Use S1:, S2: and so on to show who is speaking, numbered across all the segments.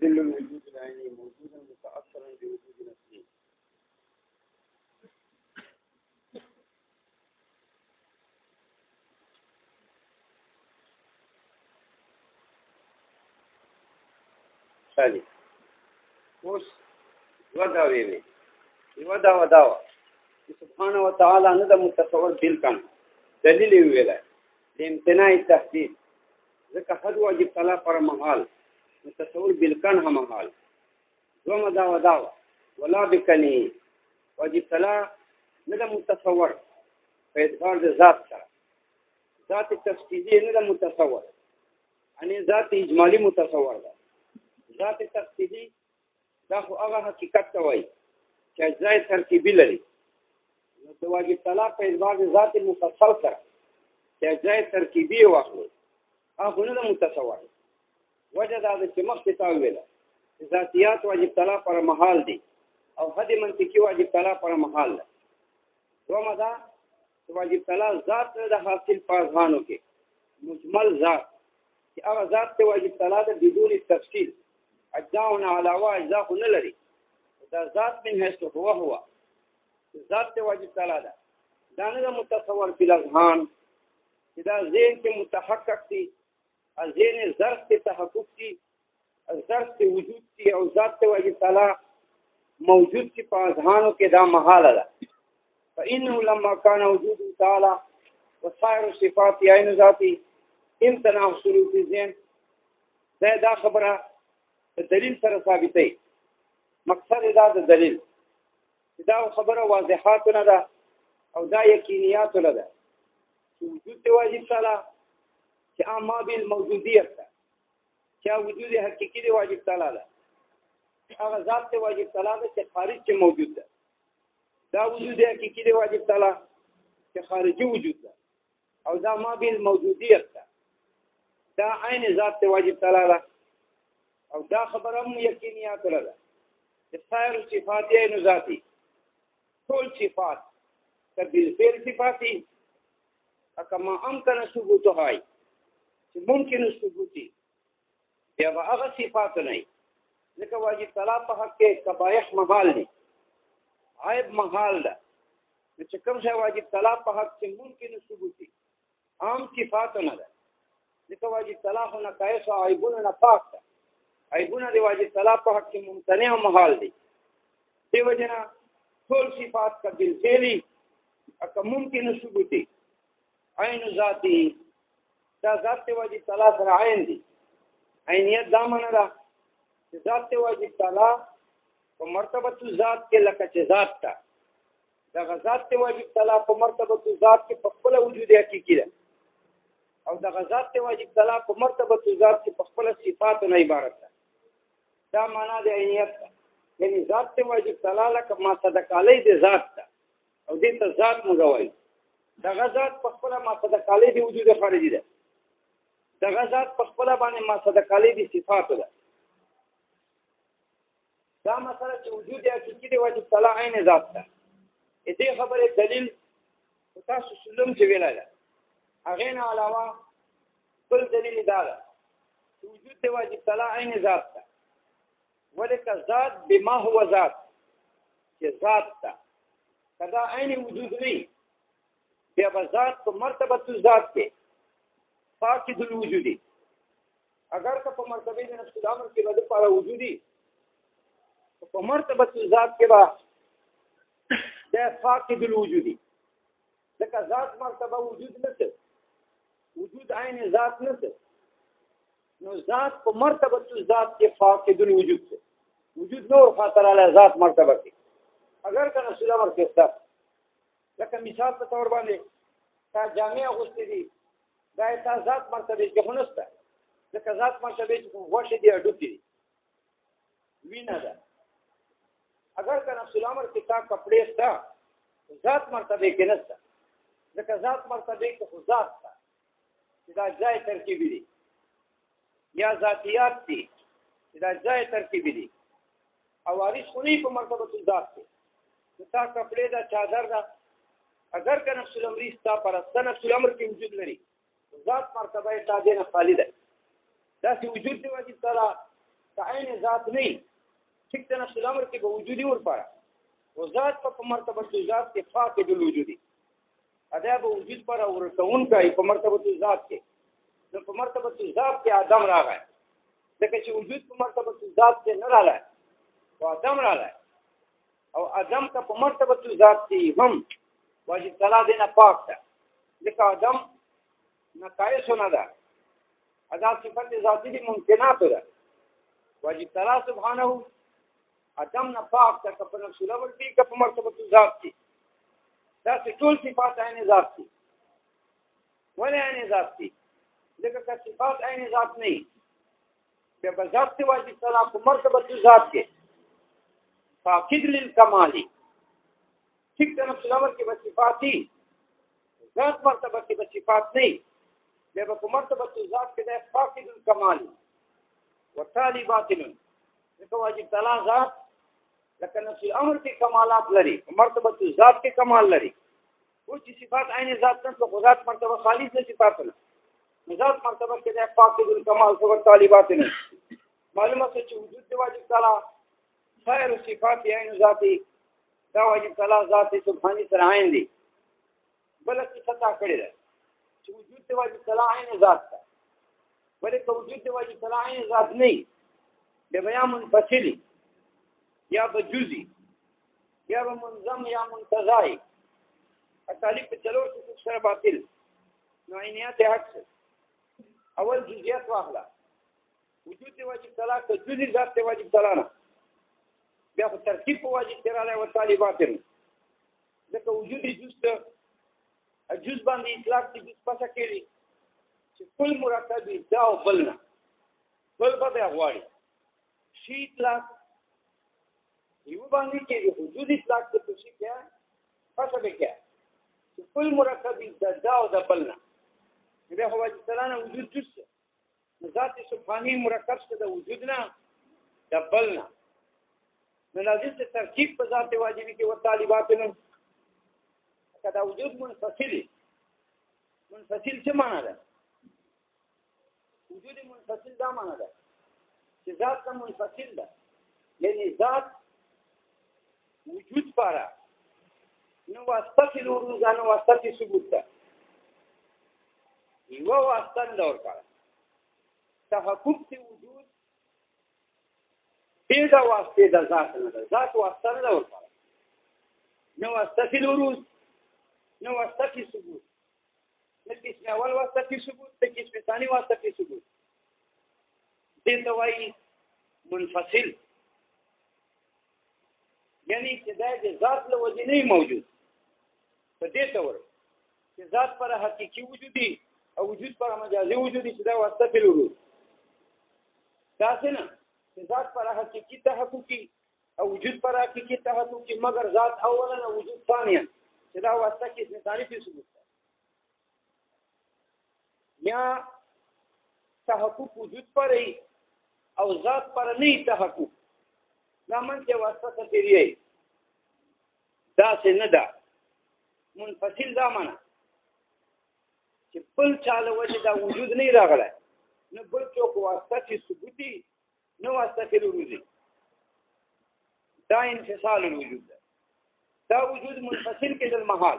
S1: ظل الوجود العيني موجودا متأثرا بوجود نفسه. ثاني اوس وداوي داوا سبحانه وتعالى نه د متصور بالکان دلیل ویل امتناع تحديد ځکه حد واجب طلاق پر محال متصور بالکان هم محال دوما داوا ولا بکنی واجب طلاق نه د متصور په اعتبار د ذات سره ذات تفصیلی نه د متصور ان ذات اجمالی متصور ده ذات تفصیلی دا خو هغه حقیقت ته وایي چې اجزای ترکیبي لري نو د واجب طلاق په اعتبار د ذات مفصل سره چې اجزای ترکیبي واخلو هغه نه متصور وجه دا چې مخکې تا ویله ذاتیات واجب طلاق پر محال دي او حد منطقي واجب طلاق پر محال ده دومره دا واجب طلاق ذات د حاصل پازغانو کې مجمل ذات چې هغه ذات ته واجب طلاق د بدون تفصیل اجزاؤنا علاوه اجزاء نه لري دا ذات من حيث هو ذات ته واجب طلاق ده دا نه متصور په اذهان چې دا ذهن کې متحقق دي ذهن ظرف ته تحقق دي ظرف ته وجود دي او ذات ته واجب طلاق موجود دي په اذهانو کې دا محاله ده فانه لما كان وجود تعالى وسائر صفات عين ذاتي امتناع حصول في الذهن دا خبره دلیل سره ثابتې مقصد دا د دلیل دا خبره واضحات نه ده او دا یقینیات نه ده وجود دی واجب تعالی چې اما بالموجودیت ده چې وجود حقيقي دی واجب تعالی ده هغه ذات دی واجب تعالی ده چې خارج کې موجود ده دا وجود حقيقي دی واجب تعالی چې خارجي وجود ده او دا ما بالموجودیت ده دا عین ذات دی واجب تعالی ده او دا خبره هم یقینیات لري چې سایر صفات یې ذاتی ټول صفات تبدیل فعل صفاتي کما امکان ثبوتها چې ممکن ثبوتي بیا هغه صفات نه ځکه واجب طلاق په حق کې قبایح محال دي عیب محال ده چې کوم ځای واجب طلاق په حق کې ممکن ثبوتي عام صفات نه ده ځکه واجب طلاق نه قایص او عیبونه نه پاک ده عیبونه دی واجب طلاق په حق کې ممتنع او محال دي دی وجنا ټول صفات کا بالفعلی اک ممکن ثبوتی عین ذاتی دا ذات واجب طلاق سره عین دي عینیت دا معنا ده چې ذات واجب طلاق په مرتبه ذات کې لکه چې ذات تا دا ذات واجب طلاق په مرتبه ذات کې په خپل وجود حقيقي ده او دا ذات واجب طلاق په مرتبه ذات کې په خپل صفات نه عبارت ده دا معنا د عینیت یعنی ذات ته واجب تعالی کما صدق علی د ذات ته او دې ته ذات مغوي دا ذات په خپل ما صدق علی د وجود خارجي ده دا ذات په خپل باندې ما صدق علی د صفات ده دا مسله چې وجود حقيقي دی واجب تعالی عین ذات ده دې خبره دلیل تاسو سلم چې ویلاله هغه نه علاوه بل دلیل دا ده وجود دی واجب تعالی عین ذات ده ولك ذات بما هو ذات چې ذات تا کدا عین وجود نه بیا ذات په مرتبه ذات کې فاقد الوجودي اگر که په مرتبه د نفس الامر کې بده په وجودي په مرتبه ذات کې با د فاقد الوجودي ځکه ذات مرتبه وجود نه څه وجود عین ذات نه څه نو ذات په مرتبه ذات کې فاقد الوجود څه وجود نور خاطر علی ذات مرتبه کې اگر کنه سلام ورکستا لکه مثال په تور باندې تا جامع غوستې دي دا تا ذات مرتبه کې هنسته لکه ذات مرتبه کې وښه دی اډو کې وینا ده اگر کنه سلام ورکستا کپڑے ستا ذات مرتبه کې نسته لکه ذات مرتبه کې خو ذات تا دا ځای ترکیبي دي یا ذاتیات دي دا ځای ترکیبي دي او وارث خونی په مرتبه ذات کې تا کپڑے دا چادر دا اگر که نفس الامر استا پر نفس الامر کې وجود لري ذات مرتبه تا دې نه خالي ده دا چې وجود دی واجب تعالی که عین ذات نه ٹھیک ته نفس الامر کې به وجودي ورپاره او ذات په مرتبه ذات کې فاقد الوجودي ادا به وجود پر ورتون کوي په مرتبه ذات کې نو په مرتبه ذات کې آدم راغی ځکه چې وجود په مرتبه ذات کې نه راغی او آدم راغی او آدم کا په مرتبه ذات کې هم واجب تعالی دینه پاک ده ځکه آدم نقایص نه ده ادا صفت ذاتی دي ممکنات ده واجب تعالی سبحانه آدم نه پاک ده په نفس الاول کې په مرتبه ذات کې دا ټول صفات عین ذات دي ولا عین ذات دي ځکه چې صفات عین ذات نه وي به ذات واجب تعالی په مرتبه ذات کې فاقد للکمال ٹھیک ته نفس الاول کې به صفات دي ذات مرتبه کې به صفات نه به په مرتبه ذات کې ده فاقد الکمال وتالي باطل ځکه واجب تعالی ذات لکه نفس الامر کې کمالات لري مرتبه ذات کې کمال لري او چې صفات عین ذات نه خو ذات مرتبه خالص نه صفات نه ذات مرتبه کې ده فاقد الکمال او تالي باطل معلومه چې وجود دی واجب تعالی خیر صفات عین ذاتی دا واجب تعالی ذات سبحانه سره عین دي بل څه خطا کړی ده چې وجود دی واجب تعالی عین ذات ده ولې وجود دی واجب تعالی عین ذات نه دی بیا منفصلی یا بجزئی یا منظم یا منتزعی تعلیق په چلور څه سره باطل نو عینیات عکس اول جزئیات واخلا وجود دی واجب تعالی که جزئی ذات دی واجب تعالی نه بیا په ترکیب په واجب تعالی او تعالی باطل ځکه وجود جز ته جز باندې اطلاق دي جز پاسه کېږي چې کل مرکب دا او بلنا بل به غواړي شی اطلاق یو باندې کې وجود اطلاق ته څه کیا پاسه به کیا چې کل مرکب دا او دا بلنا بیا هو چې تعالی وجود جز ذات سبحانی مرکب څخه د وجود نه دا بلنا نو لازم ته ترکیب په ذات واجبي کې وتعالی باطل کدا وجود منفصل څه معنا ده وجود منفصل دا معنا ده چې ذات منفصل ده یعنی ذات وجود پارا نو واسطه روزانه واسطه ثبوت ده یو واسطه دور پارا تحقق تی وجود دیگه واسطه ده ذات نه ده ذات واسطه دور پارا نو واسطه روز نو واسطه ثبوت نو قسم اول واسطه ثبوت ته قسم ثاني واسطه ثبوت دې دوای منفصل یعنی چې د ذات له وجې نه موجود په دې تور چې ذات پر حقيقي وجودي او وجود پر مجازي وجودي چې دا واسطه فلورو دا څنګه چې ذات پر حقيقي تحققي او وجود پر حقيقي تحققي مگر ذات اولا او وجود ثانيا چې دا واسطه کې مثالي په ثبوت یا تحقق وجود پر او ذات پر نه تحقق نامن چې واسطه تیری دا څنګه ده منفصل دا معنا چې بل چاله وجه دا وجود نه راغلی نو بل څوک واسطه چې ثبوتي نو واسطه کې وروزي دا انفصال الوجود ده دا وجود منفصل کې د محال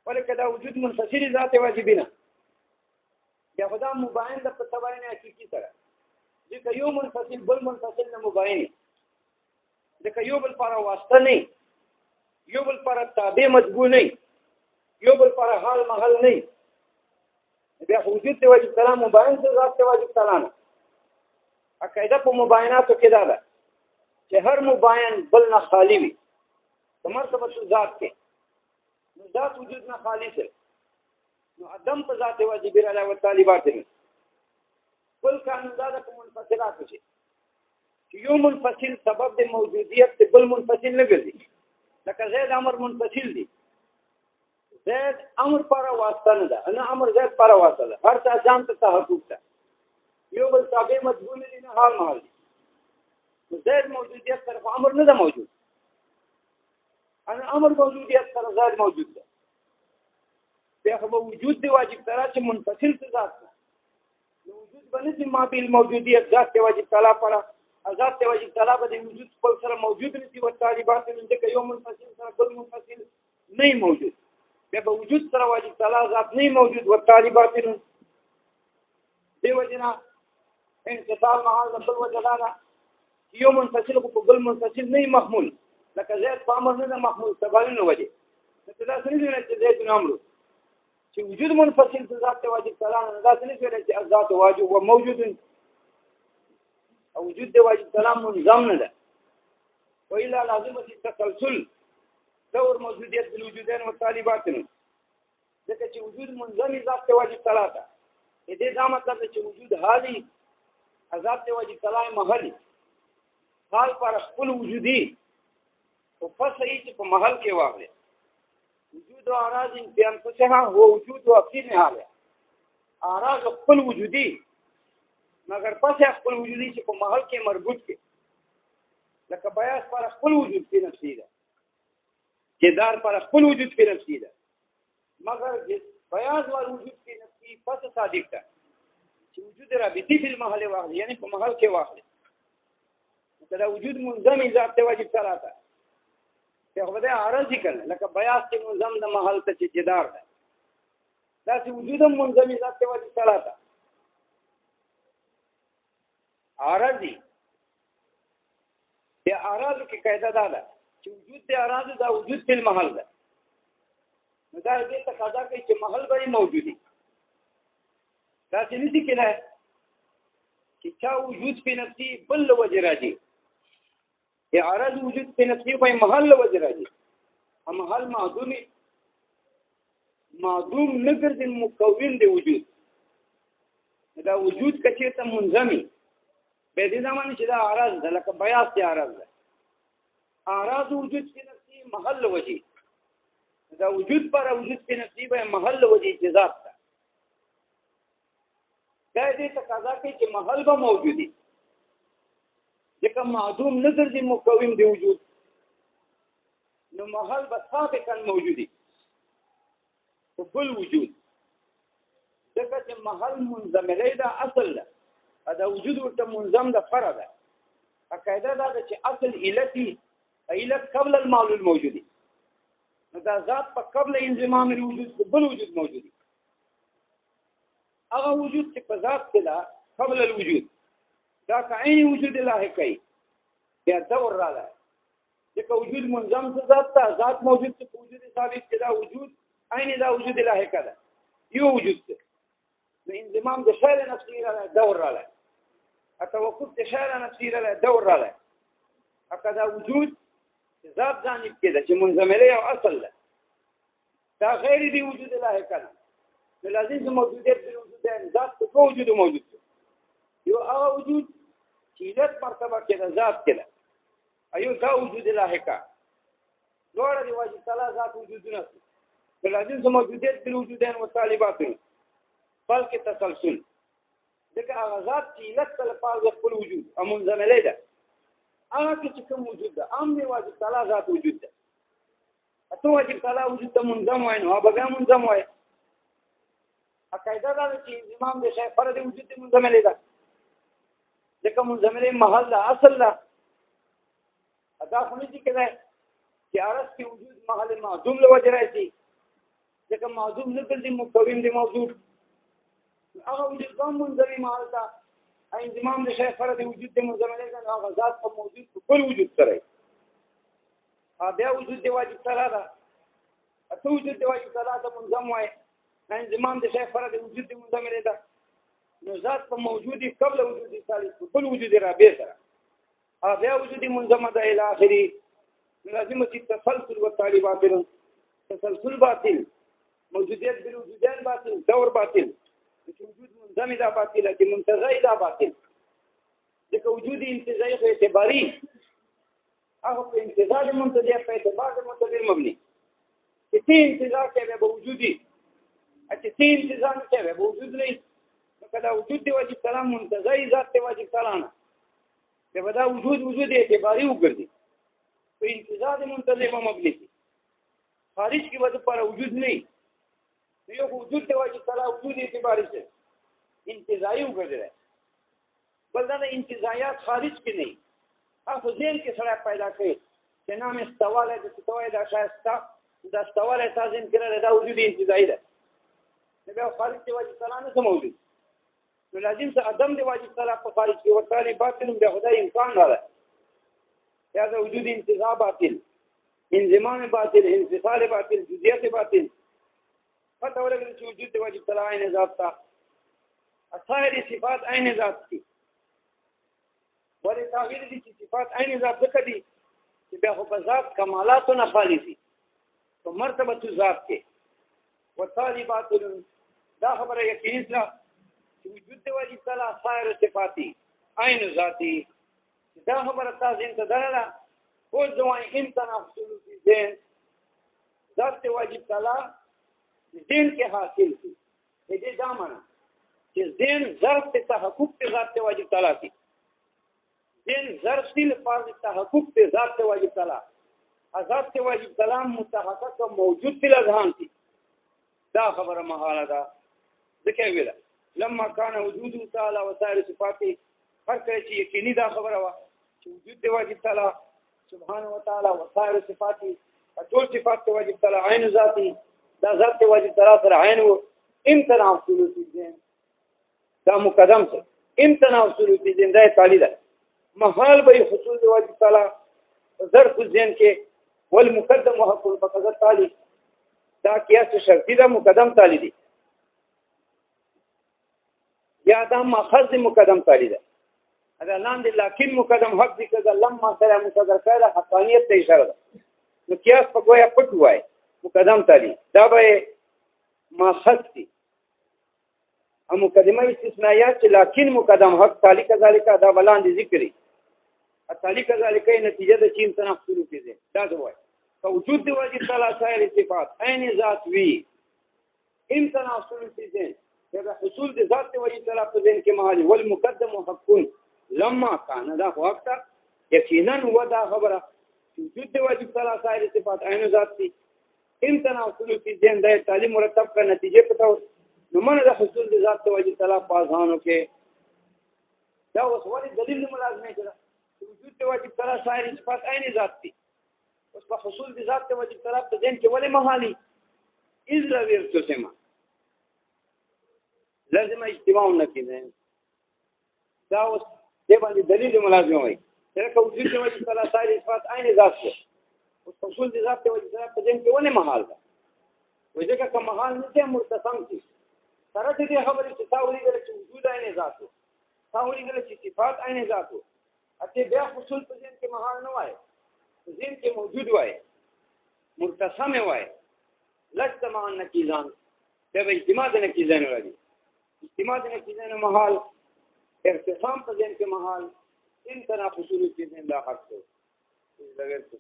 S1: ولکه دا وجود منفصل ذات واجبینه یا خدا مباین د پتوای نه حقيقي سره ځکه یو منفصل بل منفصل نه مباین ځکه یو بل پر واسطه نه یو بل پر تابع مجبور نه یو بل پر حال محل نه بیا وجود ته واجب کلام مباین ته ذات ته واجب کلام عقیده په مبایناتو کې دا ده چې هر مباین بل نه خالی وي مرتبه ذات کې نو ذات وجود نه خالی شه نو ادم په ذات واجب لري او طالبات نه کل قانون دا د منفصلات شي چې یو منفصل سبب د موجودیت بل منفصل نه ګرځي لکه زید امر منفصل دي زید امر پر واسطه نه ده نه امر زید پر واسطه ده هر څه ځان ته تحقق ده یو بل تابع مجبور دي نه حال محل دي زید موجودیت طرف امر نه ده موجود انا امر موجودیت سره زید موجود ده بیا خو وجود دی واجب تعالی چې منفصل ذات ده وجود باندې ما بیل موجودیت ذات واجب تعالی پر ذات ته واجب تعالی به وجود خپل سره موجود نشي او طالبات ځکه یو منفصل سره بل منفصل نه موجود بیا به وجود سره واجب تعالی ذات نه موجود او طالبات دی وجنا انقطاع محل بل وجدانا یو منفصل کو بل منفصل نه محمول لکه زید په امر نه محمول تباین وجه دا څنګه دی چې زید نامرو چې وجود منفصل ذات ته واجب تعالی دا څنګه دی چې ذات واجب او موجود او وجود دی واجب تعالی منظم نه ده والا لازمه التسلسل دور موجودیت بالوجودين والطالبات ځکه چې وجود منظم ذات ته واجب تعالی ده دې دا مطلب چې وجود حالي ذات ته واجب تعالی محلي حال پر خپل وجودي او فصحي چې په محل کې واغله وجود او اراض انتیان څه هو وجود او اصلي حال اراض خپل وجودي مگر پس خپل وجودي چې په محل کې مربوط کې لکه بیاس پر خپل وجود کې نفسي ده جدار پر خپل وجود کې نفسي ده مگر بیاس ور وجود کې نفسي پس صادق ده چې وجود رابطي په محل واغله یعنی په محل کې واغله دا وجود منظم ذات ته واجب تعالی ده ته خدای عارض کړه لکه بیاس کې منظم د محل ته چې جدار ده دا چې وجود منظم ذات ته واجب تعالی ده عارضی د اعراض کې قاعده ده چې وجود د اعراض دا وجود په محل ده نو دا دې تقاضا کوي چې محل به موجودي دا چې نشي کېدای چې چا وجود په نفسي بل وجه راځي اعراض وجود په نفسي په محل وجه راځي هم محل معدوم نه ګرځي مکون دی وجود دا وجود کچې ته منظمي به دې زمانه چې دا اعراض ده لکه بیاس دی اعراض ده اعراض وجود په نفسي محل وجه دا وجود پر وجود په نفسي به محل وجه جزات ده دا دې تقاضا کوي چې محل به موجودي ځکه معدوم نه ګرځي مکون دی وجود نو محل به سابقا موجودي په بل وجود ځکه چې محل منظملی ده اصل ده دا وجود ورته منظم ده فرع ده قاعده ده چې اصل علتي علت قبل المعلول موجودي نو دا ذات په قبل انضمام الوجود بل وجود موجودي هغه وجود چې په ذات کې ده قبل الوجود دا کعین وجود لاحقي یا دور راځي چې وجود منظم څه ذات موجود څه وجود ثابت کې دا وجود عین دا وجود لاحقه ده یو وجود ده نو انضمام د شعر نفسي راځي دور راځي التوقف د شعر نفسي راځي دور راځي اکدا وجود ذات جانب کې ده چې منظمله او اصل ده دا غیر دی وجود لاحقه ده لازم موجودیت د وجود ذات په وجود موجود یو هغه وجود چې ذات مرتبه کې ده ذات کې ده ایو دا وجود لاحقه دوړه دی واجب تعالی ذات وجود نه لازم موجودیت د وجودین او طالبات بلکې تسلسل دغه هغه ذات چې لکه لپاره خپل وجود امنځملې ده هغه چې کوم وجود ده عام دی واجب تعالی ذات وجود ده اته واجب تعالی وجود ته منظم وای نو هغه منظم وای قاعده دا چې امام د شیخ فرد وجود منظملې ده ځکه منظملې محل اصل ده ادا خو نه دي کېدای چې عرض کې وجود محل معدوم له وجه راځي ځکه معدوم نه ګرځي مکون دی موجود هغه وجود کوم منظمي محل ده انضمام د شیخ فرد وجود منظملې ده هغه ذات په موجود په وجود سره بیا وجود دی واجب تعالی ده اته وجود دی واجب تعالی ده منظم وای انضمام د شیخ فرد وجود منظملې ده نو ذات په موجودي قبل وجود ثالث په وجود رابع سره بیا وجود منظمه ده الى اخره لازم چې تسلسل و طالبات تسلسل باطل موجودیت بالوجودان باطل دور باطل وجود منظم ده باطل چې منتزعي ده باطل ځکه وجود انتزاعي په اعتباري هغه په انتزاع منتزع په اعتبار د منتزع مبني چې تی انتزاع کوي به وجودي چې تی انتزاع کوي به وجود نه کدا وجود دی واجب کلام منتزعي ذات دی واجب کلام ته ودا وجود اعتباري وګرځي په انتزاع منتزع مبني خارج کې وجه پر وجود نه یو وجود دی واجب کلام وجود اعتباري څه انتزاعي وګرځي بل دا انتزاعیات خارج کې نه تاسو ذهن کې سره پیدا کړئ چې نام استواله د ستوای دا شایسته دا استواله تاسو ذهن کې دا وجود انتزاعي ده دا خارج دی واجب تعالی نه موجود نو لازم څه ادم دی واجب تعالی په خارج کې ورته باطل د خدای امکان نه ده یا دا وجود انتزاع باطل انضمام باطل انفصال باطل جزئیات باطل پتہ ولګي چې وجود دی واجب تعالی عین ذات تا اثر صفات عین ذات دي ولې تعبیر دي چې صفات عین ذات څخه دي چې بیا په ذات کمالات نه خالی دي په مرتبه ذات کې وتالي باطل دا خبره یقیني ده چې وجود دی واجب تعالی اثر صفاتي عین ذاتی دا خبره تاسو ته دلاله او ځوان امتناع حصول في ذهن ذات واجب تعالی ذهن کې حاصل کی دې دا معنا چې ذهن ظرف ته تحقق ته ذات واجب تعالی کی ذهن ظرف ته لپاره تحقق ته ذات واجب تعالی ذات واجب تعالی متحقق موجود في الاذهان کی دا خبره محاله ده ځکه ویل لما كان وجود تعالی وسائر صفاته هر کله چې یقیني دا خبره وا چې وجود دی واجب تعالی سبحانه وتعالى وسائر صفاته ټول صفات واجب تعالی عین ذاتی دا ذات واجب تعالی سره عین و امتناع حصول فی ذهن دا مقدم څه امتناع حصول فی ذهن دا تعالی ده محال به حصول دی واجب تعالی ظرف ذهن کې والمقدم وحق الفقد تعالی دا قیاس شرطی دا مقدم تعالی دی یا دا ماخذ مقدم تعالی ده اگر لاندې لکن مقدم حق دي کله لما سره مصدر کړه حقانیت ته اشاره ده نو قیاس په گویا پټ وای مقدم تعالی دا به ماخذ دي او مقدمه استثناءات لکن مقدم حق تعالی کذالک دا بلاندې ذکرې تعالی کذالک نتیجه د چین تنحصل کیږي دا وای فوجود دی واجب تعالی سائر صفات عین ذات وی امتناع حصول فی ذهن دا حصول د ذات واجب تعالی په ذهن کې محالي والمقدم حق لما كان دا وقت یقینا ودا خبره وجود دی واجب تعالی سائر صفات عین ذات دي امتناع حصول فی ذهن د تعلیم مرتب کا نتیجه پتاو نو من د حصول د ذات واجب تعالی په ځانو کې دا اوس ولې دلیل ملازمه کړه وجود دی واجب تعالی سائر صفات عین ذات دي اوس په حصول د ذات واجب تعالی په ذهن کې ولې محالي اذا ورته سما لازم اجتماع نکینه دا اوس دې باندې دلیل ملازم وي چې وجود دی واجب تعالی سائر صفات عین ذات دي اوس حصول د ذات واجب تعالی په ذهن کې ولې محال ده وایي چې کوم محال نه مرتسم دي سره دې خبرې چې تاوري دل چې وجود عین ذات وو تاوري دل چې صفات عین ذات وو اته بیا حصول په ذهن کې محال نه وای ذهن کې موجود وای مرتسم وای لست مع النکیزان دا به اجتماع د نکیزان راځي اجتماع د نکیزان محال ارتسام په ذهن کې محال ان طرح حصول کې ذهن لا حق ته لګر څه